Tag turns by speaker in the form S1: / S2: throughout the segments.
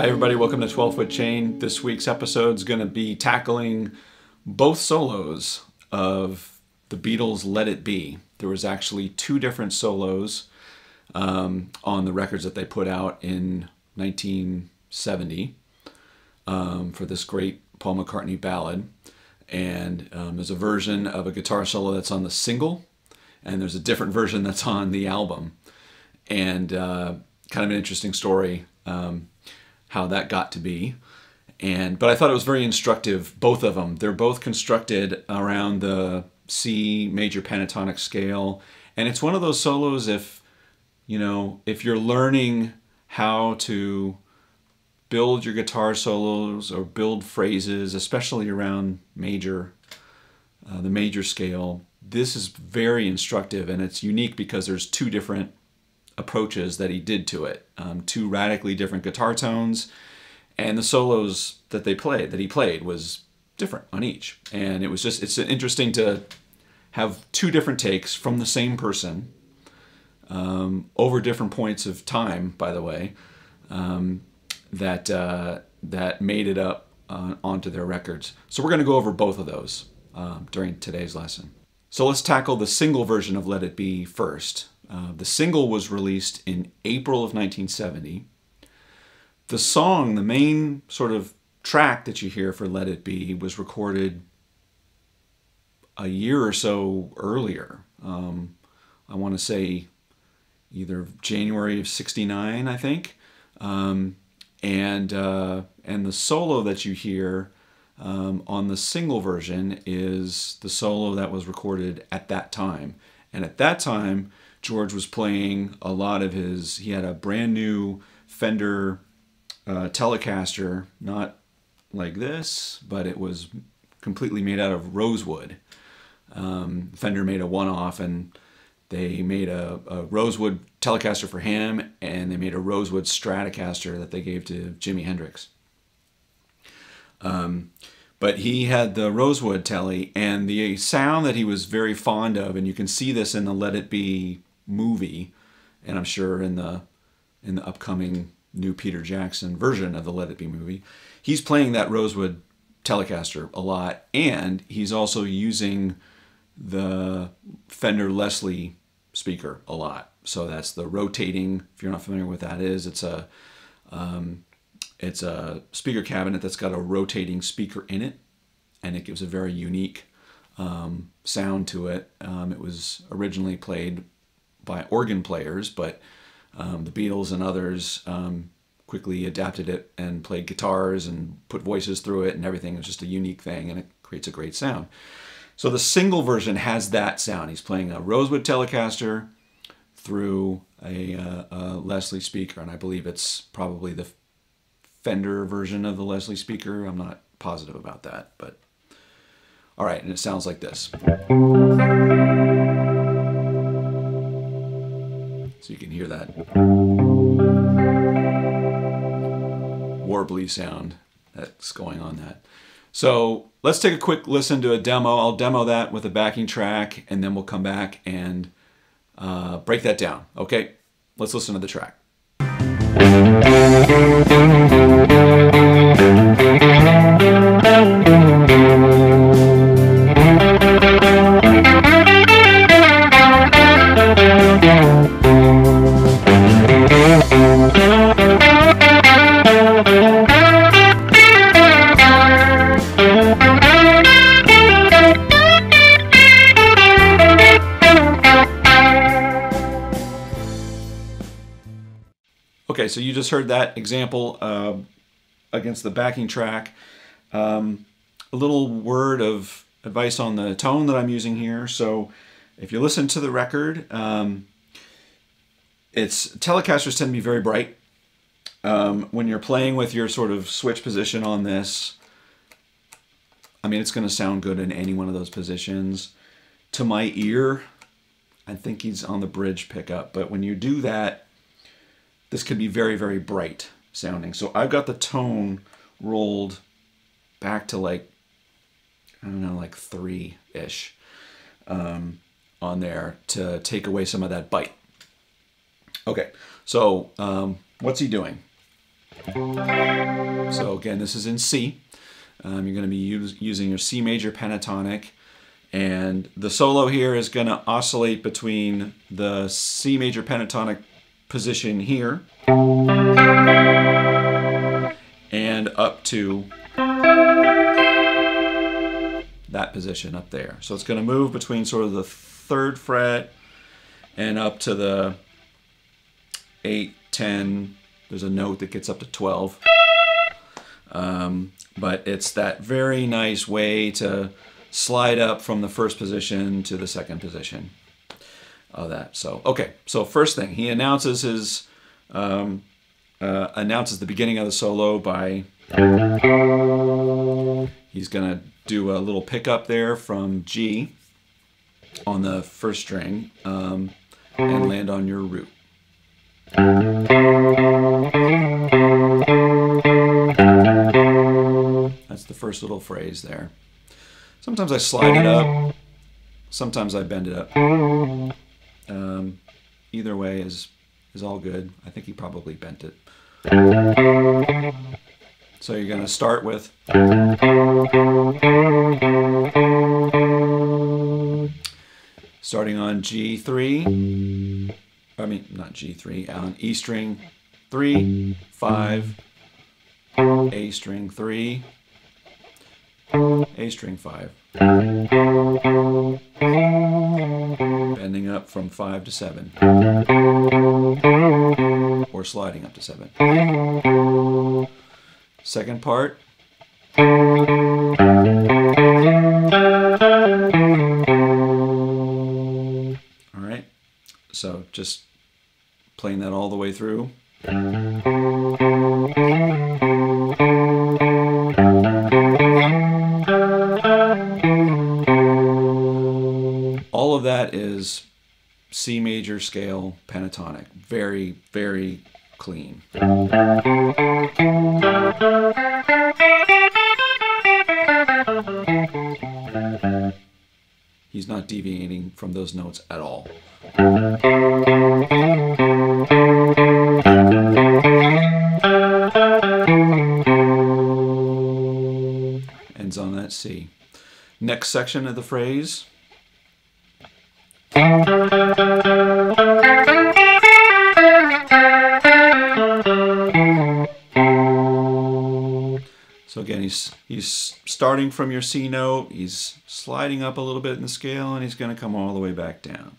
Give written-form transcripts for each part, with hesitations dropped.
S1: Hi everybody, welcome to 12 Foot Chain. This week's episode is going to be tackling both solos of the Beatles' Let It Be. There was actually two different solos on the records that they put out in 1970 for this great Paul McCartney ballad. And there's a version of a guitar solo that's on the single, and there's a different version that's on the album. And kind of an interesting story how that got to be. But I thought it was very instructive, both of them. They're both constructed around the C major pentatonic scale. And it's one of those solos if you're learning how to build your guitar solos or build phrases, especially around the major scale, this is very instructive, and it's unique because there's two different approaches that he did to it, two radically different guitar tones, and the solos that he played was different on each. And it's interesting to have two different takes from the same person over different points of time, by the way, that made it up onto their records. So we're going to go over both of those during today's lesson. So let's tackle the single version of Let It Be first. The single was released in April of 1970. The song, the main sort of track that you hear for Let It Be, was recorded a year or so earlier. I want to say either January of '69, I think. And the solo that you hear on the single version is the solo that was recorded at that time. And at that time, George was playing a lot of he had a brand new Fender Telecaster, not like this, but it was completely made out of rosewood. Fender made a one-off, and they made a Rosewood Telecaster for him, and they made a Rosewood Stratocaster that they gave to Jimi Hendrix. But he had the Rosewood Tele, and the sound that he was very fond of, and you can see this in the Let It Be movie, and I'm sure in the upcoming new Peter Jackson version of the Let It Be movie, he's playing that Rosewood Telecaster a lot, and he's also using the Fender Leslie speaker a lot. So that's the rotating, if you're not familiar with that is, it's a speaker cabinet that's got a rotating speaker in it, and it gives a very unique sound to it. It was originally played by organ players, but the Beatles and others quickly adapted it and played guitars and put voices through it and everything. It's just a unique thing, and it creates a great sound. So the single version has that sound. He's playing a Rosewood Telecaster through a Leslie speaker, and I believe it's probably the Fender version of the Leslie speaker. I'm not positive about that, but all right, and it sounds like this. So you can hear that warbly sound that's going on that. So let's take a quick listen to a demo. I'll demo that with a backing track, and then we'll come back and break that down. Okay, let's listen to the track. Okay, so you just heard that example against the backing track. A little word of advice on the tone that I'm using here. So if you listen to the record, Telecasters tend to be very bright. When you're playing with your sort of switch position on this, I mean, it's going to sound good in any one of those positions. To my ear, I think he's on the bridge pickup, but when you do that, this could be very, very bright sounding. So I've got the tone rolled back to like, I don't know, like 3-ish on there to take away some of that bite. Okay, so what's he doing? So again, this is in C. You're going to be using your C major pentatonic. And the solo here is going to oscillate between the C major pentatonic position here and up to that position up there. So it's going to move between sort of the 3rd fret and up to the 8, 10. There's a note that gets up to 12. But it's that very nice way to slide up from the 1st position to the 2nd position of that. So, okay, so first thing, he announces his announces the beginning of the solo by he's gonna do a little pickup there from G on the 1st string and land on your root. That's the first little phrase there. Sometimes I slide it up, sometimes I bend it up. Either way is all good. I think he probably bent it. So you're going to start with starting on G3, I mean not G3, on E string 3, 5, A string 3, A string 5. Bending up from 5 to 7. Or sliding up to 7. Second part. Alright, so just playing that all the way through. All of that is C major scale pentatonic. Very, very clean. He's not deviating from those notes at all. Ends on that C. Next section of the phrase. So again, he's starting from your C note, he's sliding up a little bit in the scale, and he's going to come all the way back down.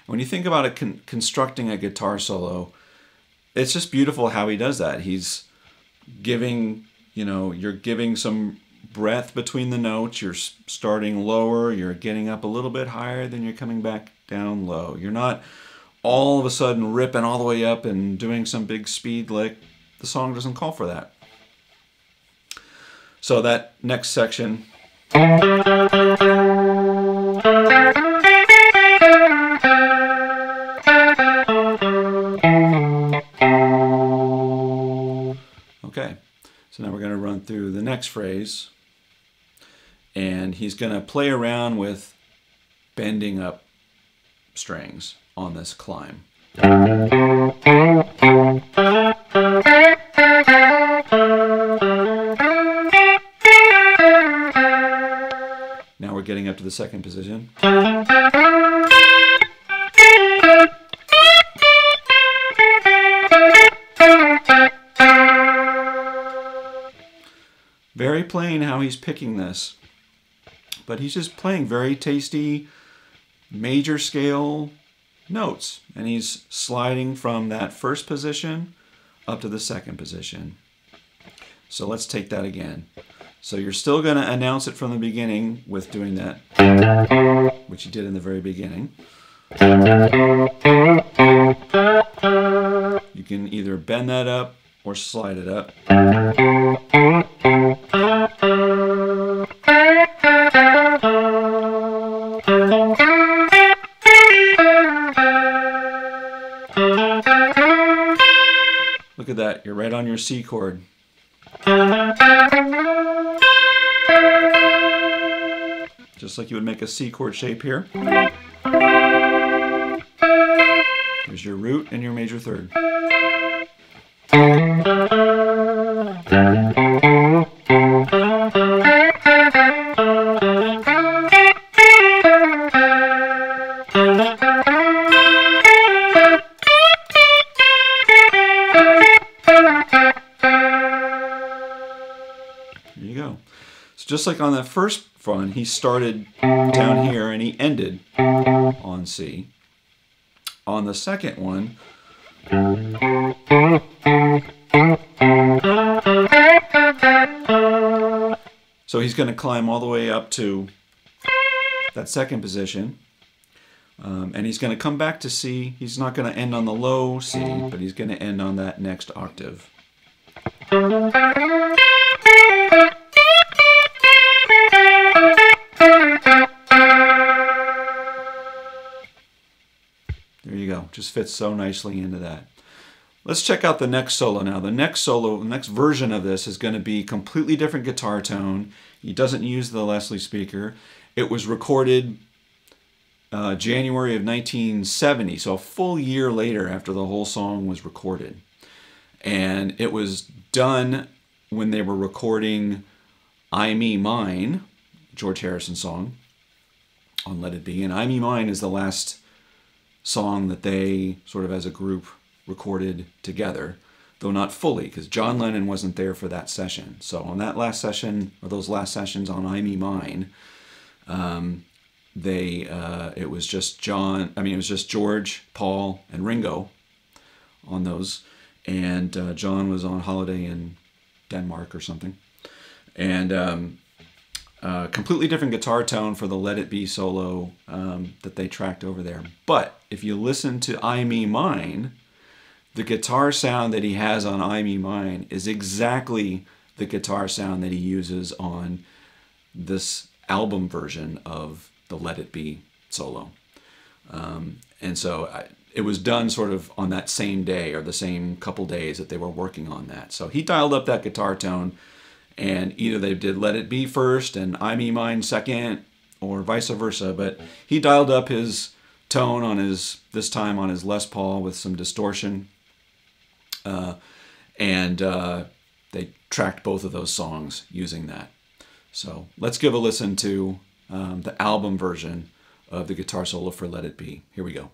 S1: When you think about it, constructing a guitar solo, it's just beautiful how he does that. He's giving, you're giving some breath between the notes. You're starting lower, you're getting up a little bit higher, then you're coming back down low. You're not all of a sudden ripping all the way up and doing some big speed lick. The song doesn't call for that. So that next section. Okay, so now we're going to run through the next phrase. And he's going to play around with bending up strings on this climb. Now we're getting up to the second position. Very plain how he's picking this, but he's just playing very tasty major scale notes, and he's sliding from that first position up to the second position. So let's take that again. So you're still going to announce it from the beginning with doing that, which you did in the very beginning. You can either bend that up or slide it up. Look at that, you're right on your C chord. Just like you would make a C chord shape here. Here's your root and your major third. There you go. So just like on that first one, he started down here and he ended on C. On the second one, so he's going to climb all the way up to that second position, and he's going to come back to C. He's not going to end on the low C, but he's going to end on that next octave. There you go. Just fits so nicely into that. Let's check out the next solo now. The next solo, the next version of this is going to be completely different guitar tone. He doesn't use the Leslie speaker. It was recorded January of 1970, so a full year later after the whole song was recorded. And it was done when they were recording I Me Mine, George Harrison song on Let It Be. And I Me Mine is the last song that they sort of as a group recorded together, though not fully, because John Lennon wasn't there for that session. So on that last session, or those last sessions on I Me Mine, it was just George, Paul, and Ringo on those, and John was on holiday in Denmark or something, and completely different guitar tone for the Let It Be solo that they tracked over there. But if you listen to I Me Mine, the guitar sound that he has on I Me Mine is exactly the guitar sound that he uses on this album version of the Let It Be solo. And so it was done sort of on that same day or the same couple days that they were working on that. So he dialed up that guitar tone, and either they did Let It Be first and I Me Mine second, or vice versa, but he dialed up his tone on this time on his Les Paul with some distortion, and they tracked both of those songs using that. So let's give a listen to the album version of the guitar solo for Let It Be. Here we go.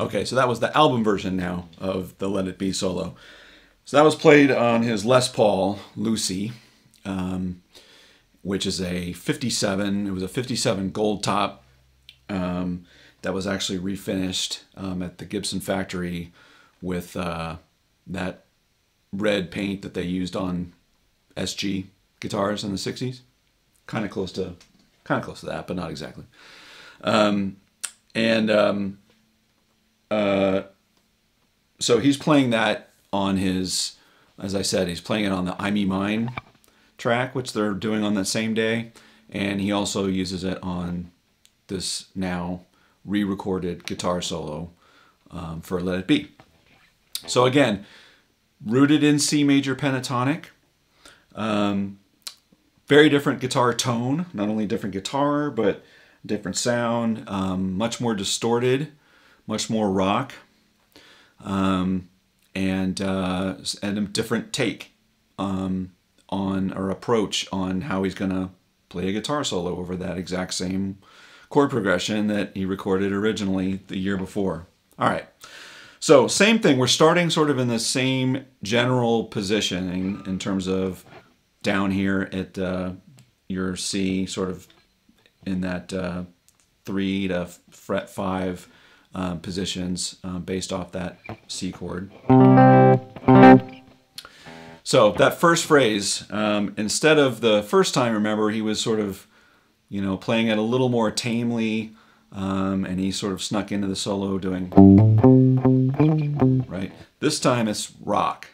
S1: Okay, so that was the album version now of the Let It Be solo. So that was played on his Les Paul Lucy, which is a 57. It was a 57 gold top that was actually refinished at the Gibson factory with that red paint that they used on SG guitars in the 60s. Kind of close to that, but not exactly. So he's playing that on his, as I said, he's playing it on the I Me Mine track, which they're doing on that same day, and he also uses it on this now re-recorded guitar solo for Let It Be. So again, rooted in C major pentatonic, very different guitar tone, not only different guitar, but different sound, much more distorted, much more rock, and a different take on or approach on how he's going to play a guitar solo over that exact same chord progression that he recorded originally the year before. All right, so same thing. We're starting sort of in the same general positioning in terms of down here at your C, sort of in that 3 to fret 5 positions based off that C chord. So that first phrase, instead of the first time, remember, he was sort of, playing it a little more tamely, and he sort of snuck into the solo doing, right? This time it's rock.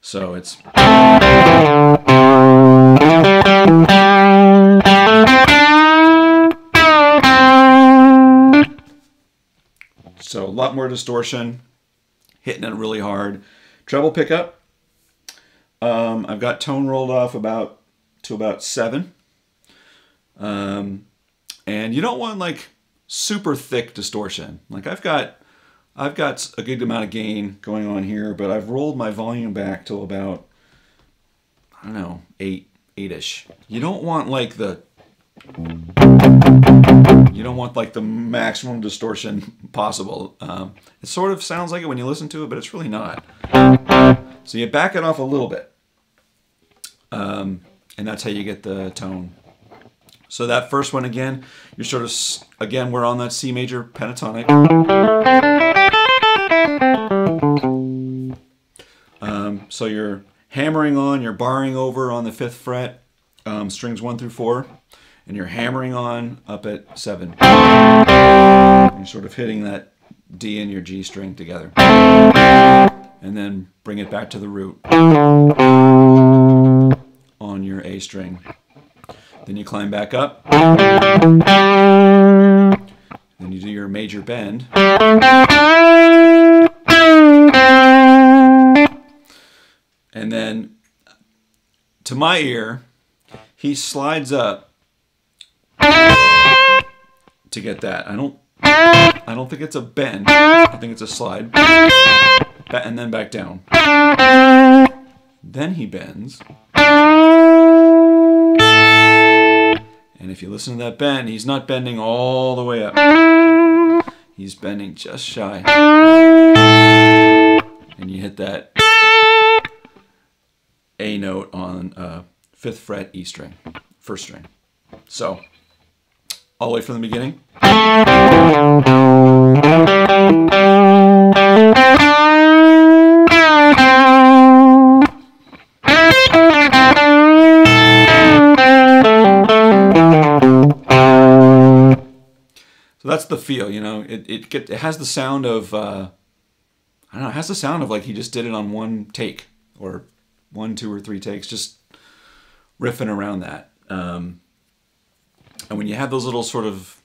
S1: So it's... So a lot more distortion, hitting it really hard. Treble pickup, I've got tone rolled off to about 7. And you don't want like super thick distortion. Like I've got a good amount of gain going on here, but I've rolled my volume back to about, I don't know, 8-ish. You don't want like the maximum distortion possible. It sort of sounds like it when you listen to it, but it's really not. So you back it off a little bit. And that's how you get the tone. So that first one again, you're sort of, again, we're on that C major pentatonic. So you're hammering on, you're barring over on the 5th fret, strings 1 through 4, and you're hammering on up at 7. You're sort of hitting that D and your G string together. And then bring it back to the root on your A string. Then you climb back up. Then you do your major bend. And then, to my ear, he slides up to get that. I don't think it's a bend. I think it's a slide. And then back down. Then he bends. And if you listen to that bend, he's not bending all the way up. He's bending just shy. And you hit that A note on 5th fret E string, 1st string. So, all the way from the beginning. So that's the feel, you know. It has the sound of I don't know. It has the sound of like he just did it on one take, or 1, 2, or 3 takes, just riffing around that. And when you have those little sort of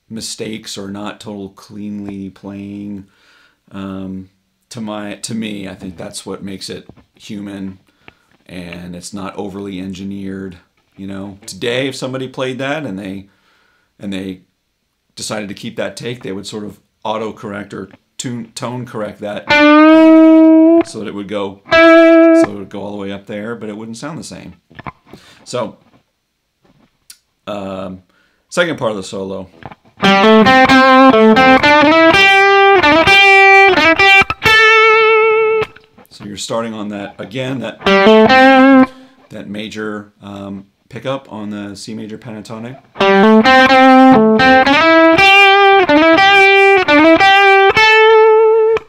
S1: mistakes or not total cleanly playing, to me, I think that's what makes it human, and it's not overly engineered. You know, today if somebody played that and they decided to keep that take, they would sort of auto-correct or tone correct that so that it would go all the way up there, but it wouldn't sound the same. So, second part of the solo. So you're starting on that, again, that major pickup on the C major pentatonic.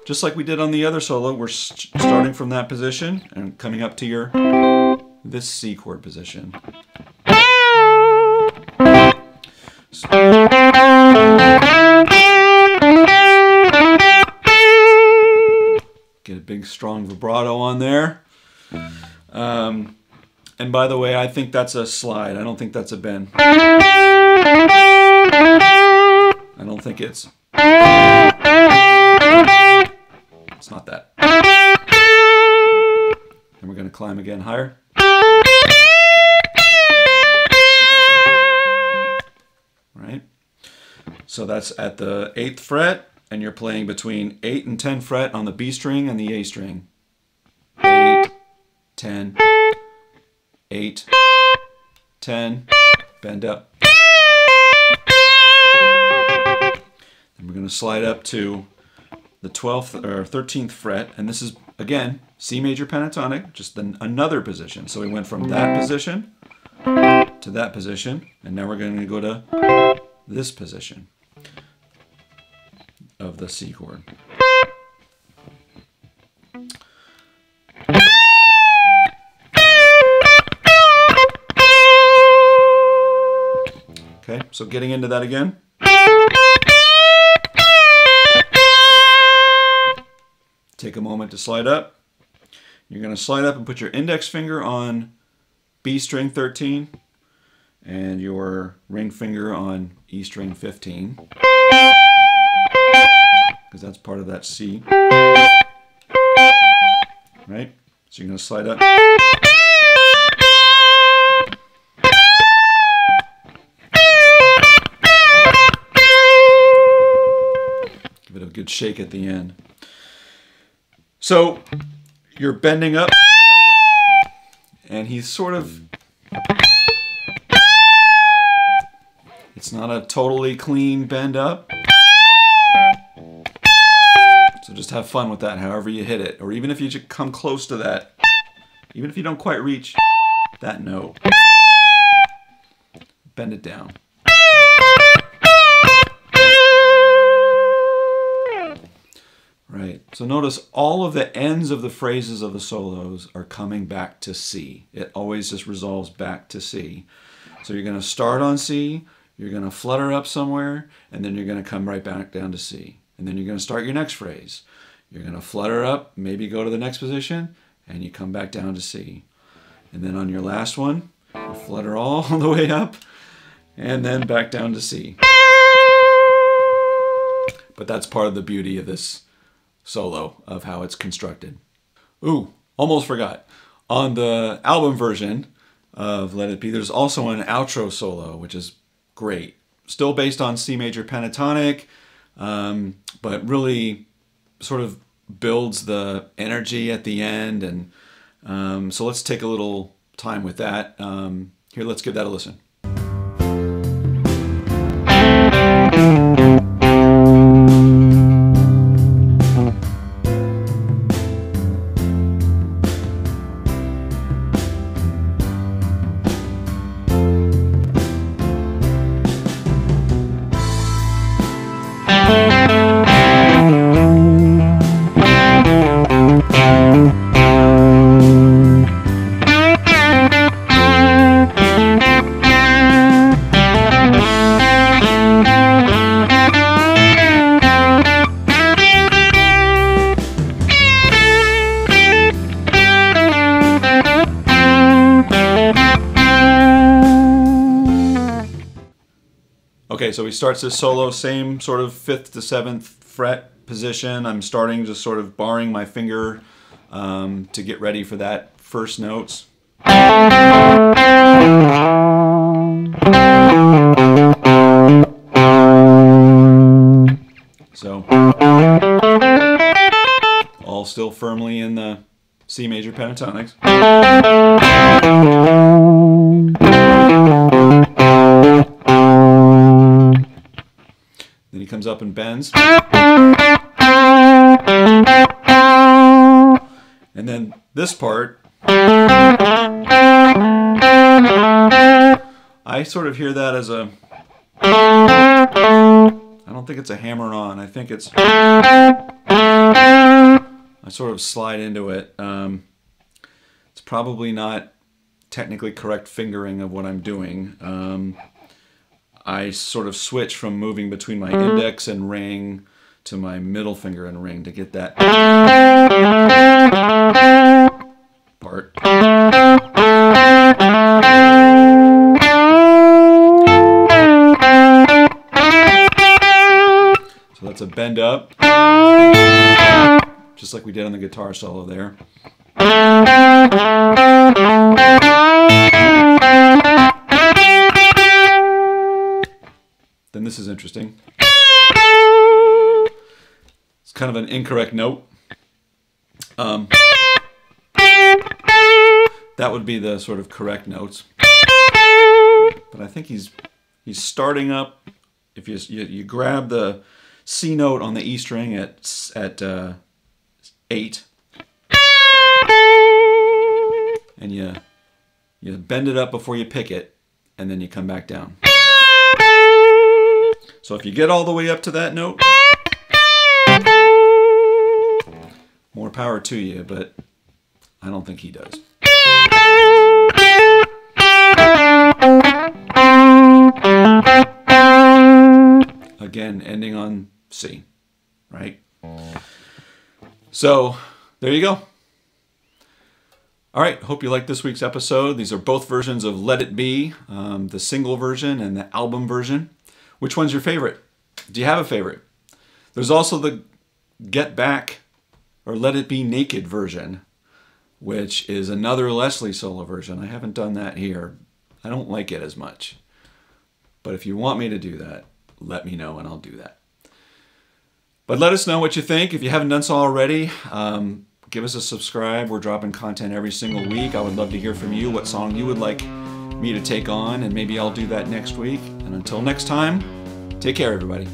S1: Just like we did on the other solo, we're starting from that position and coming up to this C chord position. So, get a big strong vibrato on there. And by the way, I think that's a slide. I don't think that's a bend. I don't think it's not that. And we're going to climb again higher. Right? So that's at the 8th fret, and you're playing between 8 and 10 fret on the B string and the A string. 8, 10, 8, 10, bend up. Then we're going to slide up to the 12th or 13th fret, and this is, again, C major pentatonic, just another position. So we went from that position to that position, and now we're going to go to this position of the C chord. Okay, so getting into that again. Take a moment to slide up. You're going to slide up and put your index finger on B string 13 and your ring finger on E string 15, because that's part of that C. Right? So you're going to slide up. Give it a good shake at the end. So you're bending up, and he's sort of, it's not a totally clean bend up. So just have fun with that however you hit it. Or even if you just come close to that, even if you don't quite reach that note, bend it down. Right, so notice all of the ends of the phrases of the solos are coming back to C. It always just resolves back to C. So you're going to start on C, you're going to flutter up somewhere, and then you're going to come right back down to C. And then you're going to start your next phrase. You're going to flutter up, maybe go to the next position, and you come back down to C. And then on your last one, you flutter all the way up, and then back down to C. But that's part of the beauty of this solo, of how it's constructed. Ooh, almost forgot. On the album version of Let It Be, there's also an outro solo, which is great. Still based on C major pentatonic, but really sort of builds the energy at the end. And so let's take a little time with that. Here, let's give that a listen. Okay, so he starts his solo, same sort of 5th to 7th fret position. I'm starting just sort of barring my finger to get ready for that first notes. So, all still firmly in the C major pentatonics. Then he comes up and bends. And then this part, I sort of hear that as a, I don't think it's a hammer-on. I think it's, I sort of slide into it. It's probably not technically correct fingering of what I'm doing. I sort of switch from moving between my index and ring to my middle finger and ring to get that part. So that's a bend up, just like we did on the guitar solo there. Then this is interesting. It's kind of an incorrect note. That would be the sort of correct notes. But I think he's starting up. If you grab the C note on the E string at 8, and you bend it up before you pick it, and then you come back down. So if you get all the way up to that note, more power to you, but I don't think he does. Again, ending on C, right? So there you go. All right, hope you liked this week's episode. These are both versions of Let It Be, the single version and the album version. Which one's your favorite? Do you have a favorite? There's also the Get Back or Let It Be Naked version, which is another Leslie solo version. I haven't done that here. I don't like it as much. But if you want me to do that, let me know and I'll do that. But let us know what you think. If you haven't done so already, give us a subscribe. We're dropping content every single week. I would love to hear from you what song you would like me to take on, and maybe I'll do that next week. And until next time, take care, everybody.